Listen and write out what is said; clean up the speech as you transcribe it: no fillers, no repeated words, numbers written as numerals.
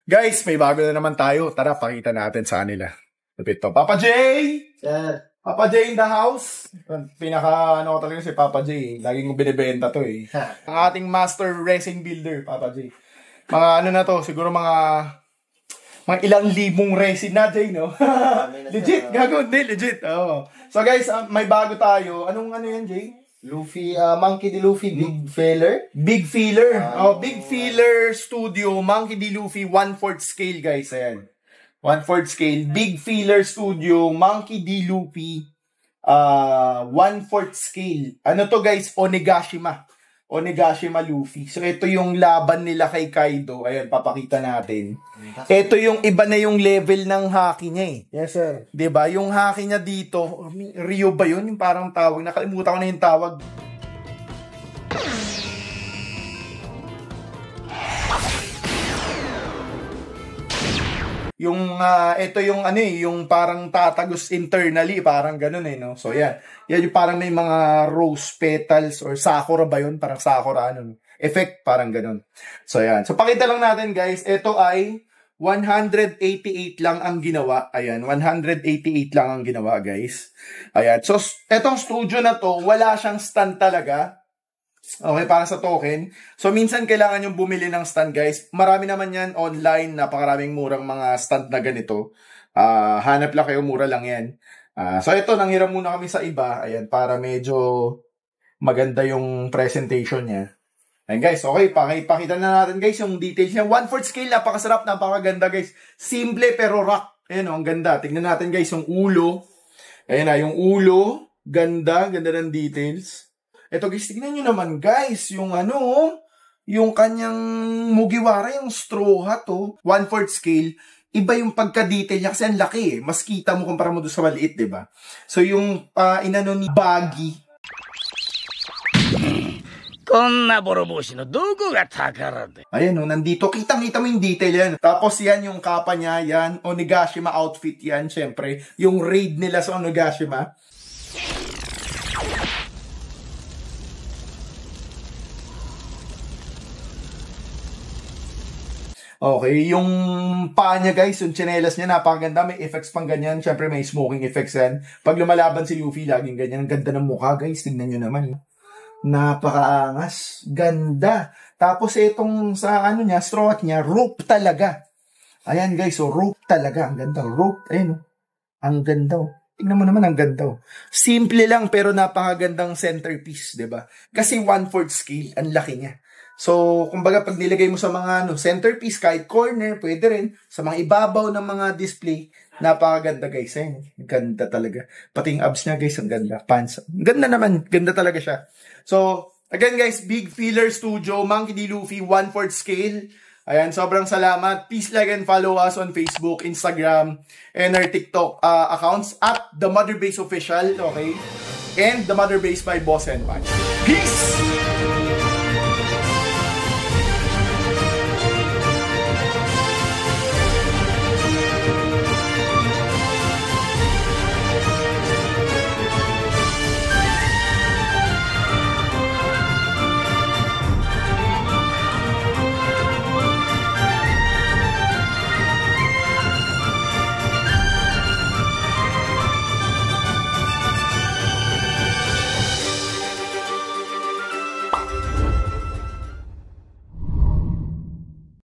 Guys, may bago na naman tayo. Tara, pakita natin sa kanila. Lapit to. Papa J! Sir. Papa J in the house. Pinaka, ano ko talaga si Papa J. Laging ko binibenta to eh. Ang ating master resin builder, Papa J. Mga ano na to, siguro mga ilang libong resin na, Jay, no? Legit, gagawin din, legit. Oh. So guys, may bago tayo. Anong ano yan, Jay? Luffy, Monkey D. Luffy, Big Feeler. Big Feeler. Big Feeler Studio, Monkey D. Luffy, 1/4 scale, guys. Ayan. 1/4 scale. Big Feeler Studio, Monkey D. Luffy, 1/4 scale. Ano to, guys? Onigashima. Onigashima Luffy. So, ito yung laban nila kay Kaido. Ayan, papakita natin. Ito yung iba na yung level ng haki niya eh. Yes, sir. Diba? Yung haki niya dito, Ryo ba yun? Yung parang tawag. Nakalimutan ko na yung tawag. Yung, ito yung ano eh, yung parang tatagos internally, parang ganun eh, no? So, yan. Yan yung parang may mga rose petals or sakura ba yun? Parang sakura, ano, effect, parang ganun. So, yan. So, pakita lang natin, guys. Ito ay 188 lang ang ginawa. Ayan, 188 lang ang ginawa, guys. Ayan. So, etong studio na to, wala siyang stand talaga. Okay, para sa token. So, minsan kailangan yung bumili ng stand, guys. Marami naman yan online. Napakaraming murang mga stand na ganito. Hanap lang kayo, mura lang yan. So, ito, nanghiram muna kami sa iba. Ayan, para medyo maganda yung presentation niya. Ayan, guys. Okay, pakita na natin, guys, yung details niya. 1/4 scale, napakasarap, napakaganda, guys. Simple pero rock. Ayan, ang ganda. Tingnan natin, guys, yung ulo. Ayan na, yung ulo. Ganda, ganda ng details. Ito guys, tignan nyo naman guys, yung ano, yung kanyang Mugiwara, yung straw hat, 1/4 scale, iba yung pagka-detail niya kasi ang laki eh. Mas kita mo kumpara mo doon sa maliit, diba? So yung inano ni Baggy. Konna boroboshi no dogo ga takara de. Ayan nandito, kitang-kita mo yung detail yan. Tapos yan yung kapa niya, yan, Onigashima outfit yan, syempre. Yung raid nila sa Onigashima. Okay, yung paa niya guys, yung tsinelas niya, napakaganda. May effects pang ganyan. Siyempre may smoking effects yan. Pag lumalaban si Luffy, laging ganyan. Ang ganda ng mukha guys, tignan nyo naman. Napakaangas. Ganda. Tapos itong sa ano niya, straw hat niya, rope talaga. Ayan guys, so rope talaga. Ang ganda. Rope, ayun. Ang ganda. Tingnan mo naman, ang ganda. Simple lang pero napakagandang centerpiece, diba? Kasi 1/4 scale, ang laki niya. So, kumbaga pag nilagay mo sa mga centerpiece, kahit corner, pwede rin. Sa mga ibabaw ng mga display, napakaganda guys. Ganda talaga. Pati yung abs niya guys, ang ganda. Pants. Ganda naman. Ganda talaga siya. So, again guys, Big Feeler Studio, Monkey D. Luffy, 1/4 scale. Ayan, sobrang salamat. Please like and follow us on Facebook, Instagram, and our TikTok accounts at The Mother Base Official, okay? And The Mother Base by Boss and Pan. Peace!